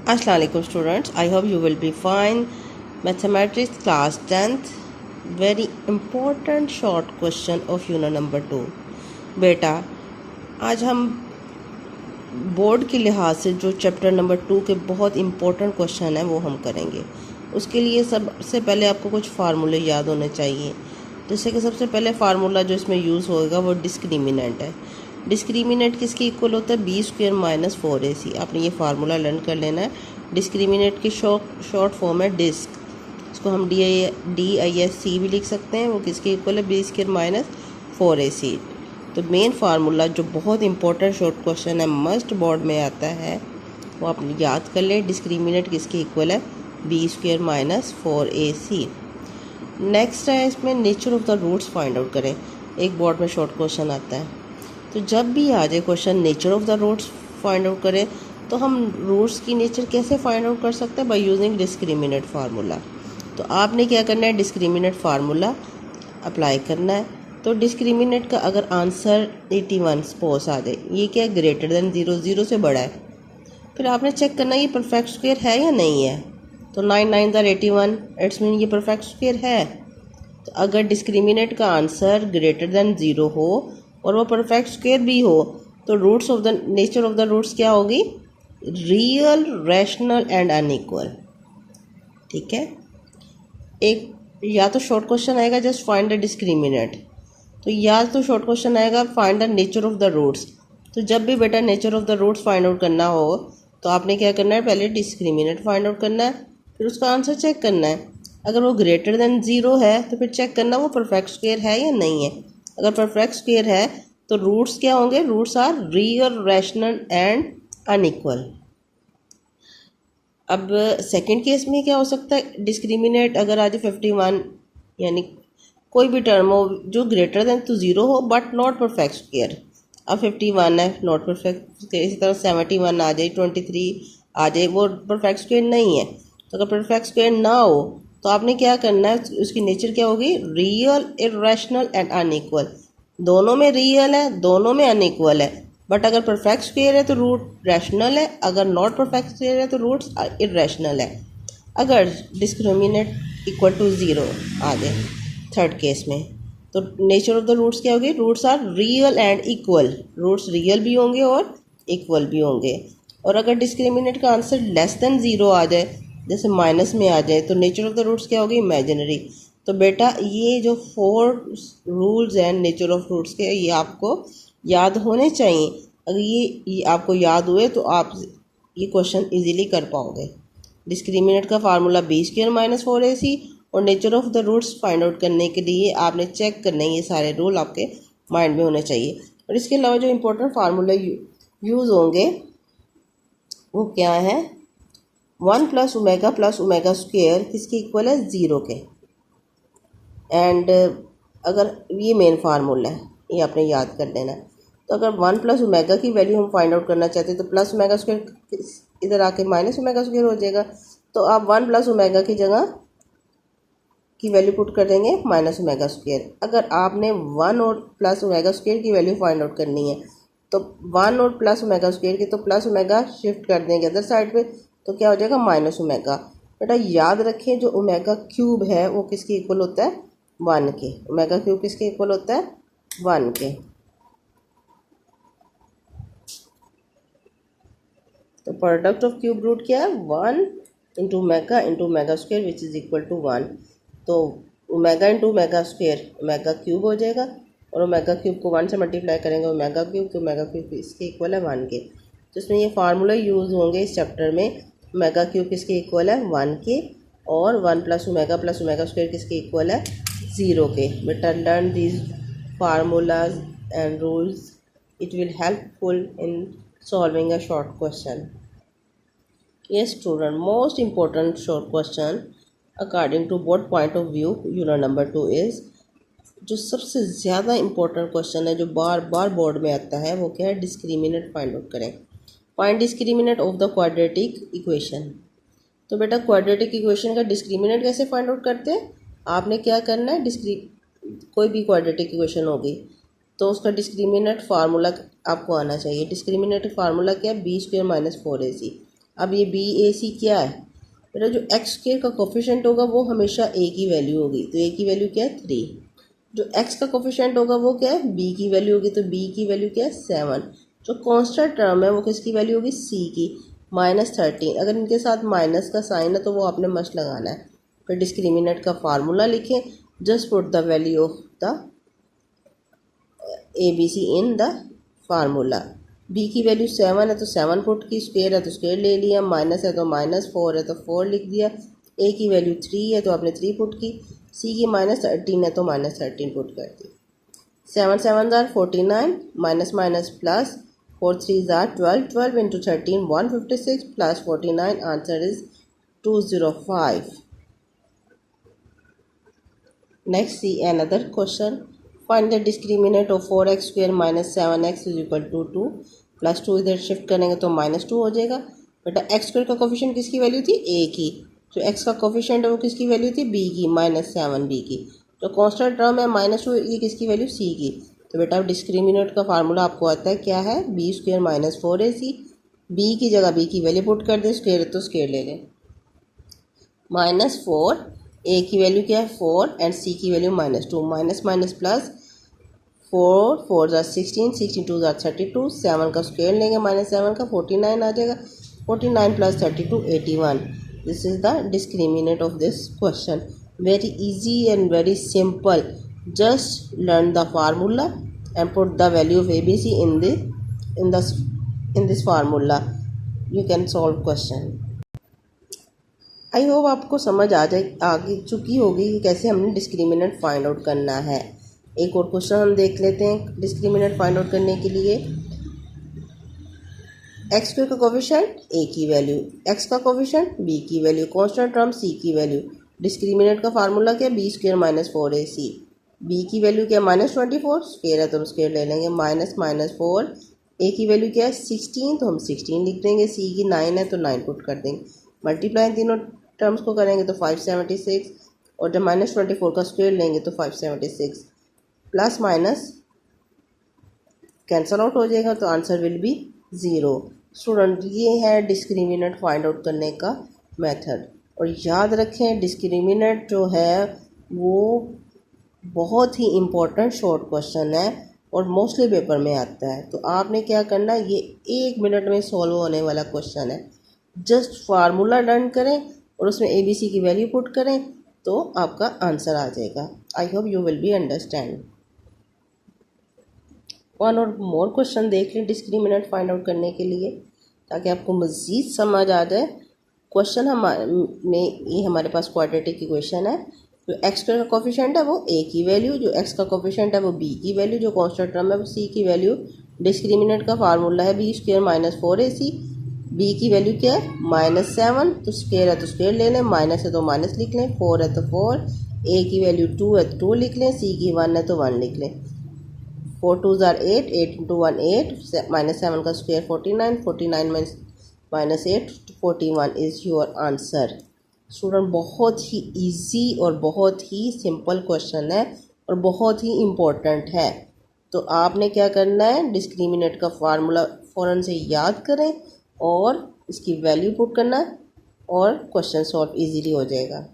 Assalamu alaikum students, I hope you will be fine. Mathematics class 10th, very important short question of unit number 2. बेटा आज हम board के लिहाज से जो चैप्टर नंबर 2 के बहुत इम्पोर्टेंट क्वेश्चन है वो हम करेंगे। उसके लिए सबसे पहले आपको कुछ फार्मूले याद होने चाहिए। जैसे कि सबसे पहले फार्मूला जो इसमें यूज़ होगा वो डिस्क्रिमिनेंट है। डिस्क्रिमिनेंट किसके इक्वल होता है? B square minus 4ac। आपने ये फार्मूला लर्न कर लेना है। डिस्क्रिमिनेंट की शॉर्ट फॉर्म है डिस्क, इसको हम DISC भी लिख सकते हैं। वो किसके इक्वल है? B square minus 4ac। तो मेन फार्मूला जो बहुत इंपॉर्टेंट शॉर्ट क्वेश्चन है, मस्ट बोर्ड में आता है, वो आप याद कर लें। डिस्क्रिमिनेंट किसके इक्वल है? B square minus 4ac। Next है इसमें nature of the roots find out करें। एक बोर्ड में शॉर्ट क्वेश्चन आता है, तो जब भी आ जाए question nature of the roots find out करें, तो हम रूट्स की नेचर कैसे फाइंड आउट कर सकते हैं? By using discriminant formula. तो आपने क्या करना है? डिस्क्रिमिनेंट फार्मूला अप्लाई करना है। तो डिस्क्रिमिनेंट का अगर आंसर 81 सपोज आ जाए, ये क्या है? ग्रेटर देन 0, 0 से बड़ा है, फिर आपने चेक करना है ये परफेक्ट स्क्वायर है या नहीं है। तो 9 9 81, इट्स मीन ये परफेक्ट स्क्वायर है। तो अगर डिस्क्रिमिनेंट का आंसर ग्रेटर देन 0 हो और वो परफेक्ट स्क्वायर भी हो, तो roots of the nature of the roots क्या होगी? Real, rational and unequal. ठीक है। एक या तो शॉर्ट क्वेश्चन आएगा जस्ट फाइंड द डिस्क्रिमिनेंट, तो या तो शॉर्ट क्वेश्चन आएगा find the nature of the roots. तो जब भी बेटा nature of the roots find out करना हो, तो आपने क्या करना है? पहले डिस्क्रिमिनेंट फाइंड आउट करना है, फिर उसका आंसर चेक करना है। अगर वो ग्रेटर देन 0 है तो फिर चेक करना वो परफेक्ट स्क्वायर है या नहीं है। अगर परफेक्ट स्क्वायर है तो रूट्स क्या होंगे? Roots are real, rational and unequal. अब सेकंड केस में क्या हो सकता है? डिस्क्रिमिनेंट अगर आज 51, यानी कोई भी टर्म हो जो ग्रेटर देन तो 0 हो बट नॉट परफेक्ट स्क्वायर। अब 51 है, नॉट परफेक्ट स्क्वायर। इसी तरह 71 आ जाए, 23 आ जाए, वो परफेक्ट स्क्वायर नहीं है। तो अगर परफेक्ट स्क्वायर ना हो तो आपने क्या करना है? उसकी नेचर क्या होगी? Real, irrational and unequal. दोनों में रियल है, दोनों में अनइक्वल है। बट अगर परफेक्ट स्क्वायर है तो रूट रैशनल है, अगर नॉट परफेक्ट स्क्वायर है तो रूट्स इररेशनल है। अगर डिस्क्रिमिनेंट इक्वल टू 0 आ जाए थर्ड केस में, तो नेचर ऑफ द रूट्स क्या होगी? Roots are real and equal. Roots real भी होंगे और इक्वल भी होंगे। और अगर डिस्क्रिमिनेंट का आंसर लेस देन 0 आ जाए, जैसे माइनस में आ जाए, तो नेचर ऑफ द रूट्स क्या होगी? इमेजिनरी। तो बेटा ये जो 4 रूल्स हैं नेचर ऑफ रूट्स के, ये आपको याद होने चाहिए। अगर ये आपको याद हुए तो आप ये क्वेश्चन इजीली कर पाओगे। डिस्क्रिमिनेंट का formula B square minus 4ac, और nature of the roots find out करने के लिए आपने चेक करने ये सारे रूल आपके माइंड में होने चाहिए। और इसके अलावा जो इम्पोर्टेंट फार्मूला यूज़ होंगे वो क्या है? 1 प्लस ओमेगा स्क्वेयर किसके इक्वल है? 0 के। एंड अगर ये मेन फार्मूला है, ये आपने याद कर लेना। तो अगर 1 प्लस ओमेगा की वैल्यू हम फाइंड आउट करना चाहते हैं, तो प्लस ओमेगा स्क्वेयर इधर आके माइनस ओमेगा स्क्वेयर हो जाएगा। तो आप 1 प्लस ओमेगा की जगह की वैल्यू पुट कर देंगे माइनस ओमेगा स्क्वेयर। अगर आपने 1 और प्लस ओमेगा स्क्वेयर की वैल्यू फाइंड आउट करनी है, तो 1 और प्लस ओमेगा स्क्वेयर की, तो प्लस ओमेगा शिफ्ट कर देंगे अदर साइड पे, तो क्या हो जाएगा? Minus omega. बेटा याद रखें जो ओमेगा क्यूब है वो किसके इक्वल होता है? 1 के। ओमेगा क्यूब किसके इक्वल होता है? 1 के। तो प्रोडक्ट ऑफ क्यूब रूट क्या है? 1 into omega square which is equal to 1। तो omega into omega square omega cube हो जाएगा, और ओमेगा क्यूब को 1 से मल्टीप्लाई करेंगे ओमेगा क्यूब, तो ओमेगा क्यूब इसके इक्वल है 1 के। तो इसमें ये फार्मूला यूज़ होंगे इस चैप्टर में। ओमेगा क्यूब किसके इक्वल है? 1 के, और 1 प्लस ओमेगा स्क्वेयर किसके इक्वल है? 0 के। बेटा learn these formulas and rules, it will helpful in solving a short question. Yes student, most important short question according to what point of view unit number 2 is, जो सबसे ज़्यादा important question है जो बार बार board में आता है वो क्या है? डिस्क्रिमिनेंट फाइंड आउट करें। Find discriminant of the quadratic equation. तो बेटा क्वाड्रेटिक इक्वेशन का डिस्क्रिमिनेंट कैसे फाइंड आउट करते हैं? आपने क्या करना है? कोई भी क्वाड्रेटिक इक्वेशन होगी तो उसका डिस्क्रिमिनेंट फार्मूला आपको आना चाहिए। डिस्क्रिमिनेट फार्मूला क्या है? B square minus 4ac। अब ये बी ए सी क्या है बेटा, जो एक्स स्क्वायर का कोफिशिएंट होगा वो हमेशा ए की वैल्यू होगी, तो ए की वैल्यू क्या है 3। जो एक्स का कोफिशिएंट होगा वो क्या है बी की वैल्यू होगी, तो बी की वैल्यू क्या है 7। जो कांस्टेंट टर्म है वो किसकी वैल्यू होगी सी की, -13। अगर इनके साथ माइनस का साइन है तो वो आपने मस्ट लगाना है। फिर डिस्क्रिमिनेंट का फार्मूला लिखें, just put the value of the A B C in the formula. B की वैल्यू 7 है तो 7 पुट की, स्क्वायर है तो स्क्वायर ले लिया, माइनस है तो -4 है तो 4 लिख दिया, ए की वैल्यू 3 है तो आपने 3 पुट की, सी की -13 है तो -13 पुट कर दी। 7 7 ज़ार 49, माइनस माइनस प्लस, 4 3 ज़ार 12, 12 इंटू 13 156 plus 49, answer is 205। Next, see another question. Find the discriminant of 4x square minus 7x is equal to 2 plus 2 इधर शिफ्ट करेंगे तो -2 हो जाएगा। बेटा एक्स स्क्वायर का कोफिशिएंट किसकी वैल्यू थी ए की, जो एक्स का कोफिशिएंट है वो किसकी वैल्यू थी बी की, -7 बी की। जो कांस्टेंट टर्म है -2 ये किसकी वैल्यू सी की। तो बेटा डिस्क्रिमिनेंट का फार्मूला आपको आता है क्या है बी स्क्वायर -4ac। बी की जगह बी की वैल्यू पुट कर दें, स्क्वायर तो स्क्वायर ले लें, -4 ए की वैल्यू क्या है 4 एंड सी की वैल्यू -2, माइनस माइनस प्लस, 4 4 ज़ा 16, 62 ज़ा 32, 7 का स्क्वायर लेंगे -7 का 49 आ जाएगा, 49 plus 32 81। This is the discriminant of this question. Very easy and very simple, just learn the formula and put the value of A B C in this formula, you can solve question. I hope आपको समझ आ चुकी होगी कि कैसे हमने discriminant find out करना है। एक और क्वेश्चन हम देख लेते हैं डिस्क्रिमिनेंट फाइंड आउट करने के लिए। एक्स स्क्वायर का कोफिशिएंट ए की वैल्यू, एक्स का कोफिशिएंट बी की वैल्यू, कांस्टेंट टर्म सी की वैल्यू। डिस्क्रिमिनेंट का फार्मूला क्या है बी स्क्वायर -4ac। बी की वैल्यू क्या है -24, स्क्वायर है तो हम स्क्वायर ले लेंगे, -4। ए की वैल्यू क्या है 16 तो हम 16 लिख देंगे, सी की 9 है तो 9 पुट कर देंगे, मल्टीप्लाई तीनों टर्म्स को करेंगे तो 576, और जब -24 का स्क्वायर लेंगे तो 576 प्लस माइनस कैंसल आउट हो जाएगा, तो आंसर विल बी 0। स्टूडेंट ये है डिस्क्रिमिनेंट फाइंड आउट करने का मेथड। और याद रखें डिस्क्रिमिनेंट जो है वो बहुत ही इम्पोर्टेंट शॉर्ट क्वेश्चन है और मोस्टली पेपर में आता है। तो आपने क्या करना है, ये 1 मिनट में सॉल्व होने वाला क्वेश्चन है। जस्ट फार्मूला लर्न करें और उसमें ए बी सी की वैल्यू पुट करें तो आपका आंसर आ जाएगा। I hope you will be understand. One और मोर क्वेश्चन देख लें डिस्क्रिमिनेंट फाइंड आउट करने के लिए ताकि आपको मज़ीद समझ आ जाए। क्वेश्चन ये हमारे पास क्वाड्रेटिक इक्वेशन है। जो एक्स का कोफिशिएंट है वो ए की वैल्यू, जो एक्स का कोफिशिएंट है वो बी की वैल्यू, जो कांस्टेंट टर्म है वो सी की वैल्यू। डिस्क्रिमिनेंट का फार्मूला है बी स्क्वायर -4ac। बी की वैल्यू क्या है -7, तो स्क्वायर है तो स्क्वायर ले लें, माइनस है तो माइनस लिख लें, 4 है तो 4, ए की वैल्यू 2 है तो 2 लिख लें, सी की 1 है तो 1 लिख लें। 4 2 ज़ार 8, 8 इंटू 1 8, -7 का square 49, 49 -8 41 is your answer. Student बहुत ही इजी और बहुत ही सिंपल क्वेश्चन है और बहुत ही इम्पोर्टेंट है। तो आपने क्या करना है डिस्क्रिमिनेंट का फार्मूला फ़ौरन से याद करें और इसकी वैल्यू पुट करना और क्वेश्चन सॉल्व इजीली हो जाएगा।